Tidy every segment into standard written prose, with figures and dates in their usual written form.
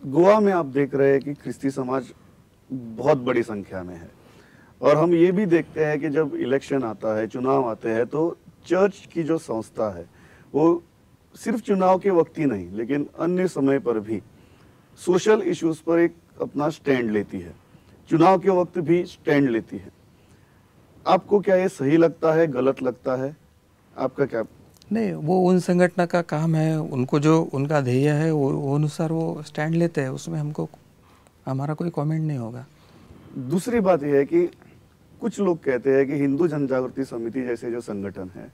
गोवा में आप देख रहे हैं कि ख्रिस्ती समाज बहुत बड़ी संख्या में है, और हम ये भी देखते हैं कि जब इलेक्शन आता है, चुनाव आते हैं, तो चर्च की जो संस्था है वो सिर्फ चुनाव के वक्त ही नहीं लेकिन अन्य समय पर भी सोशल इश्यूज पर एक अपना स्टैंड लेती है, चुनाव के वक्त भी स्टैंड लेती है। आपको क्या ये सही लगता है, गलत लगता है? आपका क्या? नहीं, वो उन संगठन का काम है, उनको जो उनका ध्येय है वो अनुसार वो स्टैंड लेते हैं, उसमें हमको हमारा कोई कमेंट नहीं होगा। दूसरी बात यह है कि कुछ लोग कहते हैं कि हिंदू जन जागृति समिति जैसे जो संगठन है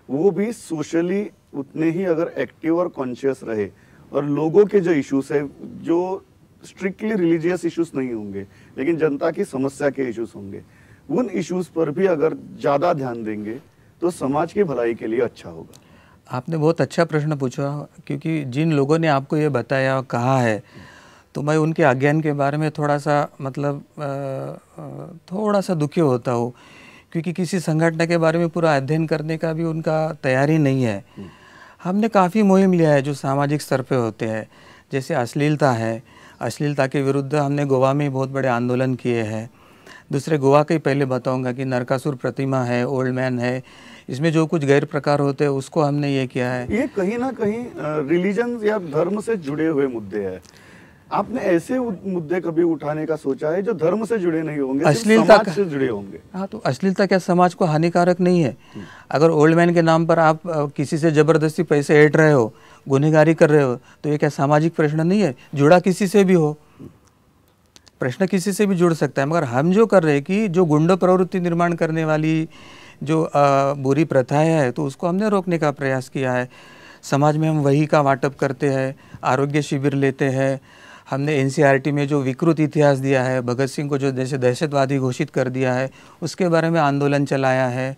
वो भी सोशली उतने ही अगर एक्टिव और कॉन्शियस रहे और लोगों के जो इश्यूज है, जो स्ट्रिक्टली रिलीजियस इश्यूज नहीं होंगे लेकिन जनता की समस्या के इश्यूज होंगे, उन इश्यूज पर भी अगर ज्यादा ध्यान देंगे तो समाज की भलाई के लिए अच्छा होगा। आपने बहुत अच्छा प्रश्न पूछा, क्योंकि जिन लोगों ने आपको ये बताया और कहा है, तो मैं उनके अज्ञान के बारे में थोड़ा सा मतलब थोड़ा सा दुखी होता हूँ, क्योंकि किसी संगठन के बारे में पूरा अध्ययन करने का भी उनका तैयारी नहीं है। हमने काफ़ी मुहिम लिया है जो सामाजिक स्तर पे होते हैं, जैसे अश्लीलता है, अश्लीलता के विरुद्ध हमने गोवा में बहुत बड़े आंदोलन किए हैं। दूसरे गोवा के पहले बताऊंगा कि नरकासुर प्रतिमा है, ओल्ड मैन है, इसमें जो कुछ गैर प्रकार होते हैं उसको हमने ये किया है। ये कहीं ना कहीं रिलीजन या धर्म से जुड़े हुए मुद्दे हैं। आपने ऐसे मुद्दे कभी उठाने का सोचा है जो धर्म से जुड़े नहीं होंगे, अश्लीलता समाज से जुड़े होंगे? हाँ, तो अश्लीलता क्या समाज को हानिकारक नहीं है? अगर ओल्ड मैन के नाम पर आप किसी से जबरदस्ती पैसे ऐंठ रहे हो, गुनहगारी कर रहे हो, तो ये क्या सामाजिक प्रश्न नहीं है? जुड़ा किसी से भी हो, प्रश्न किसी से भी जुड़ सकता है। मगर हम जो कर रहे हैं कि जो गुंडा प्रवृत्ति निर्माण करने वाली जो बुरी प्रथाएं है, तो उसको हमने रोकने का प्रयास किया है। समाज में हम वही का वाटप करते हैं, आरोग्य शिविर लेते हैं। हमने एनसीईआरटी में जो विकृत इतिहास दिया है, भगत सिंह को जो जैसे दहशतवादी घोषित कर दिया है, उसके बारे में आंदोलन चलाया है।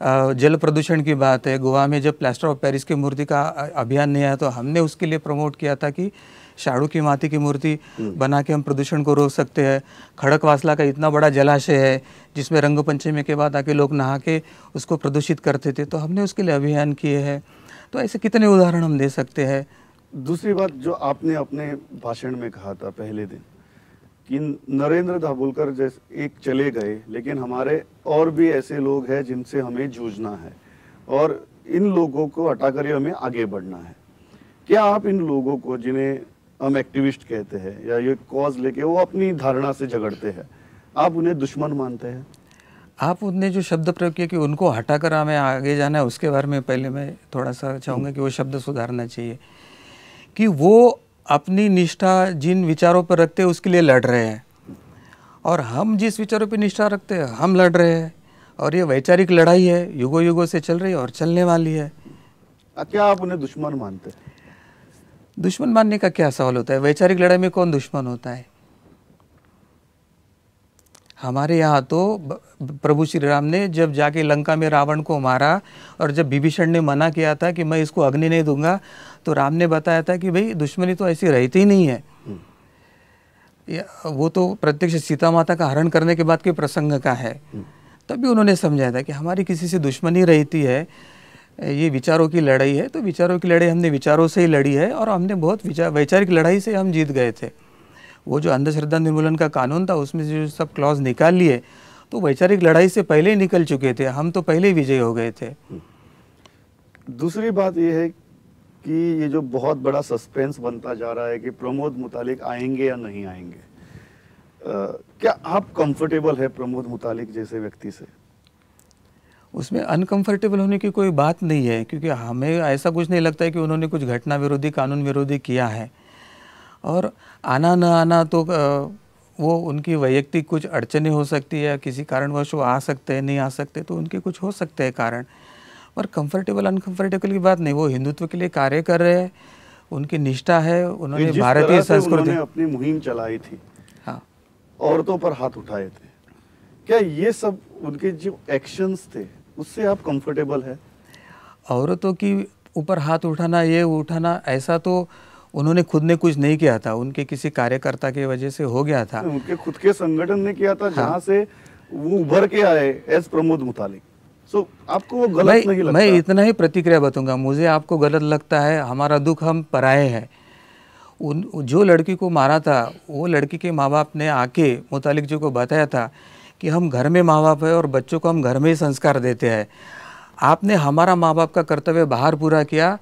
जल प्रदूषण की बात है, गोवा में जब प्लास्टर ऑफ पेरिस की मूर्ति का अभियान नहीं आया तो हमने उसके लिए प्रमोट किया था कि शाड़ू की माटी की मूर्ति बना के हम प्रदूषण को रोक सकते हैं। खड़कवासला का इतना बड़ा जलाशय है जिसमें रंगपंचमी के बाद आके लोग नहा के उसको प्रदूषित करते थे, तो हमने उसके लिए अभियान किए हैं। तो ऐसे कितने उदाहरण हम दे सकते हैं। दूसरी बात जो आपने अपने भाषण में कहा था पहले दिन कि नरेंद्र दाभोलकर जैसे एक चले गए, लेकिन हमारे और भी ऐसे लोग हैं जिनसे हमें जूझना है और इन लोगों को हटाकर हमें आगे बढ़ना है। क्या आप इन लोगों को, जिन्हें हम एक्टिविस्ट कहते हैं या ये कॉज लेके वो अपनी धारणा से झगड़ते हैं, आप उन्हें दुश्मन मानते हैं? आप उनने जो शब्द प्रयोग किया कि उनको हटाकर हमें आगे जाना है, उसके बारे में पहले मैं थोड़ा सा चाहूँगा कि वो शब्द सुधारना चाहिए। कि वो अपनी निष्ठा जिन विचारों पर रखते हैं उसके लिए लड़ रहे हैं, और हम जिस विचारों पर निष्ठा रखते हैं हम लड़ रहे हैं, और ये वैचारिक लड़ाई है, युगों युगों से चल रही है और चलने वाली है। क्या आप उन्हें दुश्मन मानते हैं? दुश्मन मानने का क्या सवाल होता है? वैचारिक लड़ाई में कौन दुश्मन होता है? हमारे यहाँ तो प्रभु श्री राम ने जब जाके लंका में रावण को मारा और जब विभीषण ने मना किया था कि मैं इसको अग्नि नहीं दूंगा, तो राम ने बताया था कि भाई दुश्मनी तो ऐसी रहती ही नहीं है। वो तो प्रत्यक्ष सीता माता का हरण करने के बाद के प्रसंग का है। तभी उन्होंने समझाया था कि हमारी किसी से दुश्मनी रहती है, ये विचारों की लड़ाई है। तो विचारों की लड़ाई हमने विचारों से ही लड़ी है और हमने बहुत वैचारिक लड़ाई से हम जीत गए थे। वो जो अंधश्रद्धा निर्मूलन का कानून था उसमें से जो सब क्लॉज निकाल लिए, तो वैचारिक लड़ाई से पहले ही निकल चुके थे, हम तो पहले ही विजयी हो गए थे। दूसरी बात यह है कि ये जो बहुत बड़ा सस्पेंस बनता जा रहा है कि प्रमोद मुतालिक आएंगे या नहीं आएंगे, क्या आप कंफर्टेबल है प्रमोद मुतालिक जैसे व्यक्ति से? उसमें अनकंफर्टेबल होने की कोई बात नहीं है, क्योंकि हमें ऐसा कुछ नहीं लगता है कि उन्होंने कुछ घटना विरोधी, कानून विरोधी किया है। और आना न आना तो वो उनकी वैयक्तिक कुछ अड़चनें हो सकती है, किसी कारणवश वो आ सकते हैं, नहीं आ सकते, तो उनके कुछ हो सकते हैं कारण। और कंफर्टेबल अनकंफर्टेबल की बात नहीं, वो हिंदुत्व के लिए कार्य कर रहे हैं, उनकी निष्ठा है, उन्होंने भारतीय संस्कृति अपनी मुहिम चलाई थी, हाँ, औरतों पर हाथ उठाए थे, क्या ये सब उनके जो एक्शंस थे उससे आप कंफर्टेबल है? औरतों की ऊपर हाथ उठाना, ये उठाना, ऐसा तो उन्होंने खुद ने कुछ नहीं किया था, उनके किसी कार्यकर्ता की वजह से हो गया था। उनके खुद के संगठन ने किया था, जहां से वो उभर के आए एज प्रमोद मुतालिक। सो आपको वो गलत नहीं लगता? मैं इतना ही प्रतिक्रिया बताऊंगा, मुझे आपको गलत लगता है, हमारा दुख हम पराए हैं। उन जो लड़की को मारा था वो लड़की के माँ बाप ने आके मुतालिक जी को बताया था कि हम घर में माँ बाप है और बच्चों को हम घर में ही संस्कार देते हैं। आपने हमारा माँ बाप का कर्तव्य बाहर पूरा किया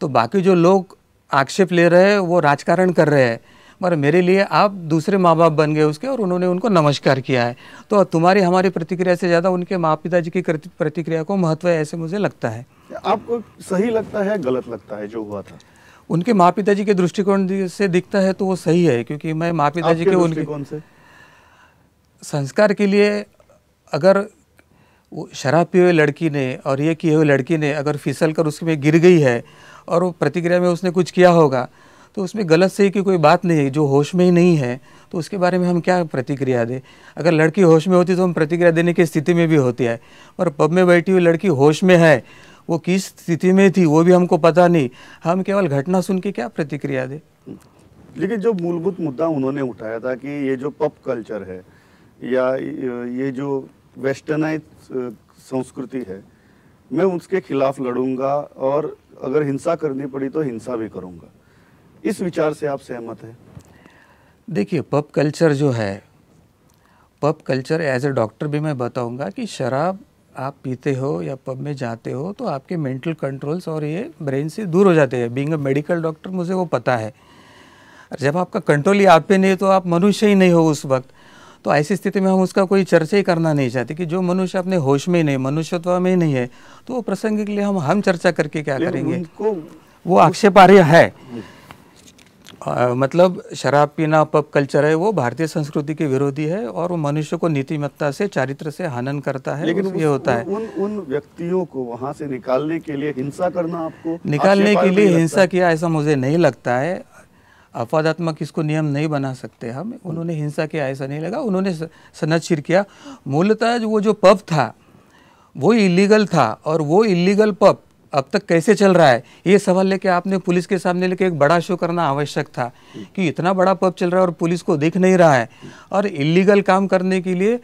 तो बाकी जो लोग आक्षेप ले रहे हैं वो राजकारण कर रहे हैं, मगर मेरे लिए आप दूसरे माँ बाप बन गए उसके और उन्होंने उनको नमस्कार किया है। तो तुम्हारी हमारी प्रतिक्रिया से ज़्यादा उनके माँ पिताजी की प्रतिक्रिया को महत्व है, ऐसे मुझे लगता है। आपको सही लगता है, गलत लगता है जो हुआ था? उनके माँ पिताजी के दृष्टिकोण से दिखता है तो वो सही है, क्योंकि मैं माँ पिताजी के उनके संस्कार के लिए, अगर वो शराब पिए हुए लड़की ने और ये किए हुए लड़की ने अगर फिसल कर उसमें गिर गई है और वो प्रतिक्रिया में उसने कुछ किया होगा तो उसमें गलत सही की कोई बात नहीं है। जो होश में ही नहीं है तो उसके बारे में हम क्या प्रतिक्रिया दें? अगर लड़की होश में होती तो हम प्रतिक्रिया देने की स्थिति में भी होती है, पर पब में बैठी हुई लड़की होश में है, वो किस स्थिति में थी वो भी हमको पता नहीं, हम केवल घटना सुन के क्या प्रतिक्रिया दें? लेकिन जो मूलभूत मुद्दा उन्होंने उठाया था कि ये जो पब कल्चर है या ये जो वेस्टर्नाइज संस्कृति है, मैं उसके खिलाफ लड़ूंगा और अगर हिंसा करनी पड़ी तो हिंसा भी करूंगा, इस विचार से आप सहमत हैं? देखिए, पब कल्चर जो है, pub culture as a doctor भी मैं बताऊंगा कि शराब आप पीते हो या पब में जाते हो तो आपके मेंटल कंट्रोल्स और ये ब्रेन से दूर हो जाते हैं। बीइंग अ मेडिकल डॉक्टर मुझे वो पता है। जब आपका कंट्रोल ही आप पे नहीं तो आप मनुष्य ही नहीं हो उस वक्त। तो ऐसी स्थिति में हम उसका कोई चर्चा ही करना नहीं चाहते कि जो मनुष्य अपने होश में ही नहीं, मनुष्यत्व में ही नहीं है, तो वो प्रसंग के लिए हम चर्चा करके क्या करेंगे? वो आक्षेपार्ह है। मतलब शराब पीना पब कल्चर है, वो भारतीय संस्कृति के विरोधी है और वो मनुष्य को नीतिमत्ता से, चारित्र से हनन करता है। लेकिन ये होता है उन व्यक्तियों को वहां से निकालने के लिए हिंसा करना, आपको निकालने के लिए हिंसा किया ऐसा मुझे नहीं लगता है। अपवादात्मक इसको नियम नहीं बना सकते हम। उन्होंने हिंसा किया ऐसा नहीं लगा, उन्होंने सनदशीर किया। मूलतः वो जो पब था वो इलीगल था और वो इलीगल पब अब तक कैसे चल रहा है ये सवाल लेके आपने पुलिस के सामने लेके एक बड़ा शो करना आवश्यक था कि इतना बड़ा पब चल रहा है और पुलिस को दिख नहीं रहा है। और इलीगल काम करने के लिए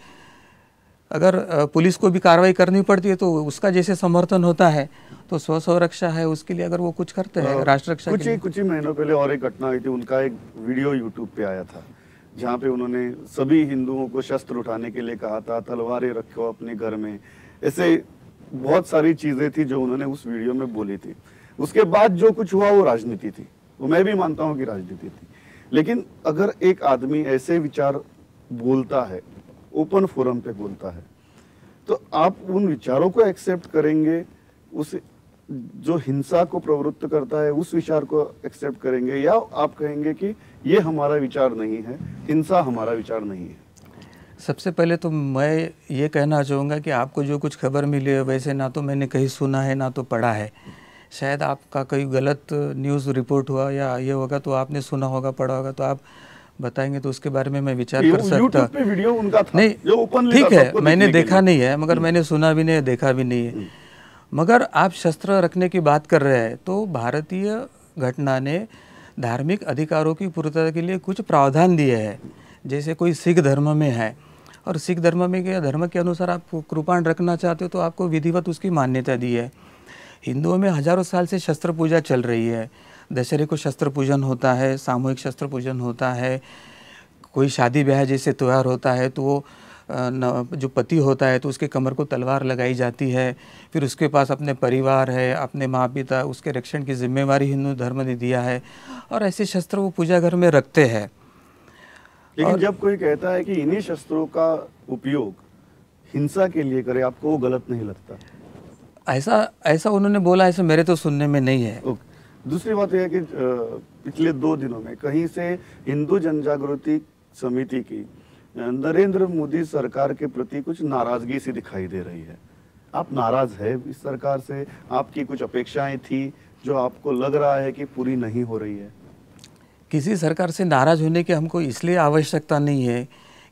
अगर पुलिस को भी कार्रवाई करनी पड़ती है तो उसका जैसे समर्थन होता है, तो स्व संरक्षा है उसके लिए अगर वो कुछ करते हैं राष्ट्र रक्षा के लिए। कुछ ही महीनों पहले और एक घटना हुई थी, उनका एक वीडियो यूट्यूब पे आया था जहाँ पे उन्होंने सभी हिंदुओं को शस्त्र उठाने के लिए कहा था, तलवारें रखो अपने घर में, ऐसे बहुत सारी चीजें थी जो उन्होंने उस वीडियो में बोली थी। उसके बाद जो कुछ हुआ वो राजनीति थी, वो मैं भी मानता हूँ कि राजनीति थी। लेकिन अगर एक आदमी ऐसे विचार बोलता है, ओपन फोरम पे बोलता है, तो आप उन विचारों को एक्सेप्ट करेंगे? उस जो हिंसा को प्रवृत्त करता है उस विचार को एक्सेप्ट करेंगे, या आप कहेंगे कि ये हमारा विचार नहीं है, हिंसा हमारा विचार नहीं है? सबसे पहले तो मैं ये कहना चाहूँगा कि आपको जो कुछ खबर मिली है वैसे ना तो मैंने कहीं सुना है ना तो पढ़ा है। शायद आपका कोई गलत न्यूज़ रिपोर्ट हुआ या ये होगा तो आपने सुना होगा, पढ़ा होगा, तो आप बताएंगे तो उसके बारे में मैं विचार कर सकता। पे वीडियो उनका था, नहीं, ठीक है, मैंने देखा नहीं है, मगर मैंने सुना भी नहीं है, देखा भी नहीं है। मगर आप शस्त्र रखने की बात कर रहे हैं तो भारतीय घटना ने धार्मिक अधिकारों की पूर्तता के लिए कुछ प्रावधान दिए हैं। जैसे कोई सिख धर्म में है और सिख धर्म में के धर्म के अनुसार आप कृपाण रखना चाहते हो तो आपको विधिवत उसकी मान्यता दी है। हिंदुओं में हजारों साल से शस्त्र पूजा चल रही है। दशहरे को शस्त्र पूजन होता है, सामूहिक शस्त्र पूजन होता है। कोई शादी ब्याह जैसे त्यौहार होता है तो वो जो पति होता है तो उसके कमर को तलवार लगाई जाती है, फिर उसके पास अपने परिवार है, अपने माँ पिता, उसके रक्षण की जिम्मेवारी हिंदू धर्म ने दिया है और ऐसे शस्त्र वो पूजा घर में रखते हैं। लेकिन जब कोई कहता है कि इन्हीं शस्त्रों का उपयोग हिंसा के लिए करे, आपको वो गलत नहीं लगता? ऐसा उन्होंने बोला, ऐसा मेरे तो सुनने में नहीं है। दूसरी बात यह है कि पिछले 2 दिनों में कहीं से हिंदू जनजागृति समिति की नरेंद्र मोदी सरकार के प्रति कुछ नाराजगी सी दिखाई दे रही है। आप नाराज है इस सरकार से? आपकी कुछ अपेक्षाएं थी जो आपको लग रहा है कि पूरी नहीं हो रही है? किसी सरकार से नाराज होने की हमको इसलिए आवश्यकता नहीं है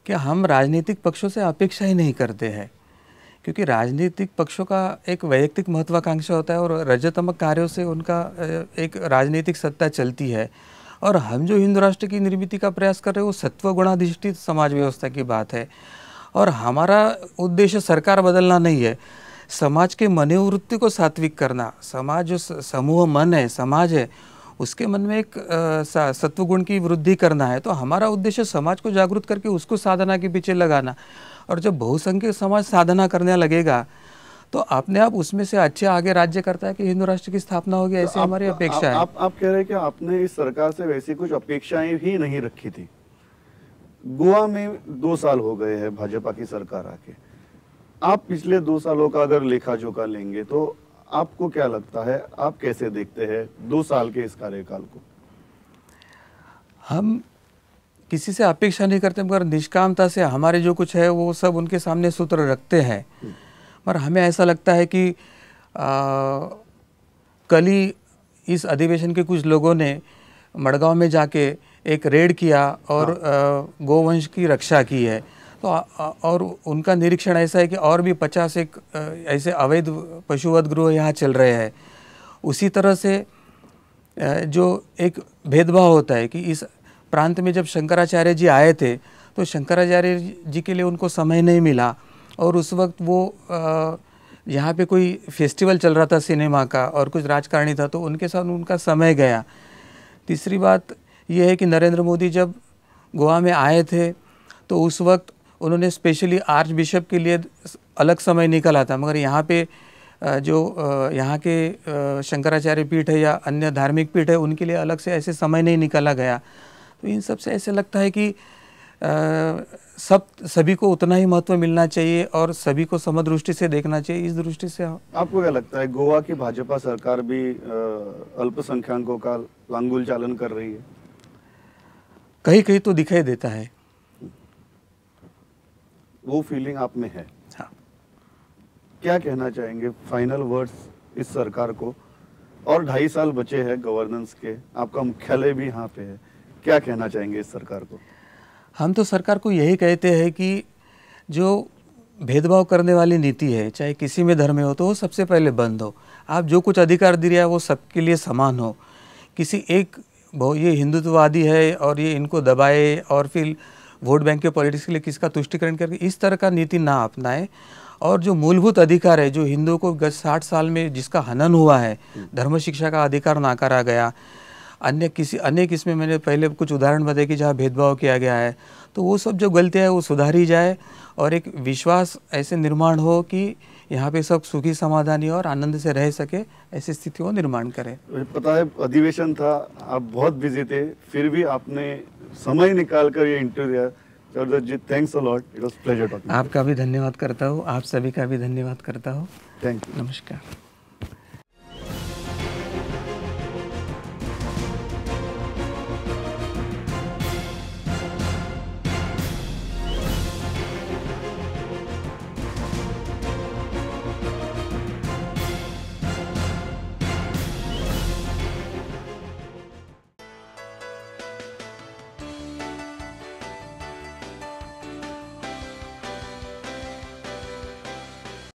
कि हम राजनीतिक पक्षों से अपेक्षा ही नहीं करते हैं, क्योंकि राजनीतिक पक्षों का एक वैयक्तिक महत्वाकांक्षा होता है और रजतमक कार्यों से उनका एक राजनीतिक सत्ता चलती है। और हम जो हिंदू राष्ट्र की निर्मिति का प्रयास कर रहे हैं वो सत्व गुणाधिष्ठित समाज व्यवस्था की बात है और हमारा उद्देश्य सरकार बदलना नहीं है, समाज के मनोवृत्ति को सात्विक करना। समाज जो समूह मन है, समाज है, उसके मन में एक सत्वगुण की वृद्धि करना है। तो हमारा उद्देश्य समाज को जागरूक करके उसको साधना के पीछे लगाना। और जब बहुसंख्यक समाज साधना करने लगेगा तो अपने आप उसमें से अच्छे आगे राज्य करता है कि हिंदू राष्ट्र की स्थापना होगी, ऐसी हमारी अपेक्षा है। आप कह रहे हैं कि आपने इस सरकार से वैसी कुछ अपेक्षाएं ही नहीं रखी थी। गोवा में 2 साल हो गए हैं भाजपा की सरकार आके। आप पिछले 2 सालों का अगर लेखा जोखा लेंगे तो आपको क्या लगता है, आप कैसे देखते हैं 2 साल के इस कार्यकाल को? हम किसी से अपेक्षा नहीं करते, मगर निष्कामता से हमारे जो कुछ है वो सब उनके सामने सूत्र रखते हैं। पर हमें ऐसा लगता है कि कल ही इस अधिवेशन के कुछ लोगों ने मडगांव में जाके एक रेड किया और गोवंश की रक्षा की है। तो और उनका निरीक्षण ऐसा है कि और भी 50 एक ऐसे अवैध पशुवध गृह यहाँ चल रहे हैं। उसी तरह से जो एक भेदभाव होता है कि इस प्रांत में जब शंकराचार्य जी आए थे तो शंकराचार्य जी के लिए उनको समय नहीं मिला, और उस वक्त वो यहाँ पे कोई फेस्टिवल चल रहा था सिनेमा का और कुछ राजकारणी था, तो उनके साथ उनका समय गया। तीसरी बात यह है कि नरेंद्र मोदी जब गोवा में आए थे तो उस वक्त उन्होंने स्पेशली आर्च बिशप के लिए अलग समय निकाला था, मगर यहाँ पे जो यहाँ के शंकराचार्य पीठ है या अन्य धार्मिक पीठ है उनके लिए अलग से ऐसे समय नहीं निकाला गया। तो इन सब से ऐसे लगता है कि सभी को उतना ही महत्व मिलना चाहिए और सभी को समदृष्टि से देखना चाहिए। इस दृष्टि से आपको क्या लगता है, गोवा की भाजपा सरकार भी अल्पसंख्यकों का लांगुल चालन कर रही है? कहीं कहीं तो दिखाई देता है, वो फीलिंग आप में है? हाँ। क्या कहना चाहेंगे फाइनल वर्ड्स इस सरकार को? और 2.5 साल बचे हैं गवर्नेंस के, आपका मुख्यालय भी यहाँ पे है, क्या कहना चाहेंगे इस सरकार को? हम तो सरकार को यही कहते हैं कि जो भेदभाव करने वाली नीति है, चाहे किसी में धर्म हो, तो वो सबसे पहले बंद हो। आप जो कुछ अधिकार दिया है वो सबके लिए समान हो। किसी एक ये हिंदुत्ववादी है और ये इनको दबाए और फिर वोट बैंक के पॉलिटिक्स के लिए किसका तुष्टिकरण करके इस तरह का नीति ना अपनाए। और जो मूलभूत अधिकार है, जो हिंदुओं को गत 60 साल में जिसका हनन हुआ है, धर्म शिक्षा का अधिकार नाकारा गया, अनेक इसमें मैंने पहले कुछ उदाहरण बताए कि जहाँ भेदभाव किया गया है, तो वो सब जो गलतियाँ है वो सुधारी जाए और एक विश्वास ऐसे निर्माण हो कि यहाँ पे सब सुखी समाधानी और आनंद से रह सके, ऐसी स्थिति को निर्माण करें। पता है अधिवेशन था, आप बहुत बिजी थे, फिर भी आपने समय निकाल कर ये इंटरव्यू दिया। Chaudhary ji, thanks a lot, it was pleasure talking. आपका भी धन्यवाद करता हूँ, आप सभी का भी धन्यवाद करता हूँ। Thank you. नमस्कार।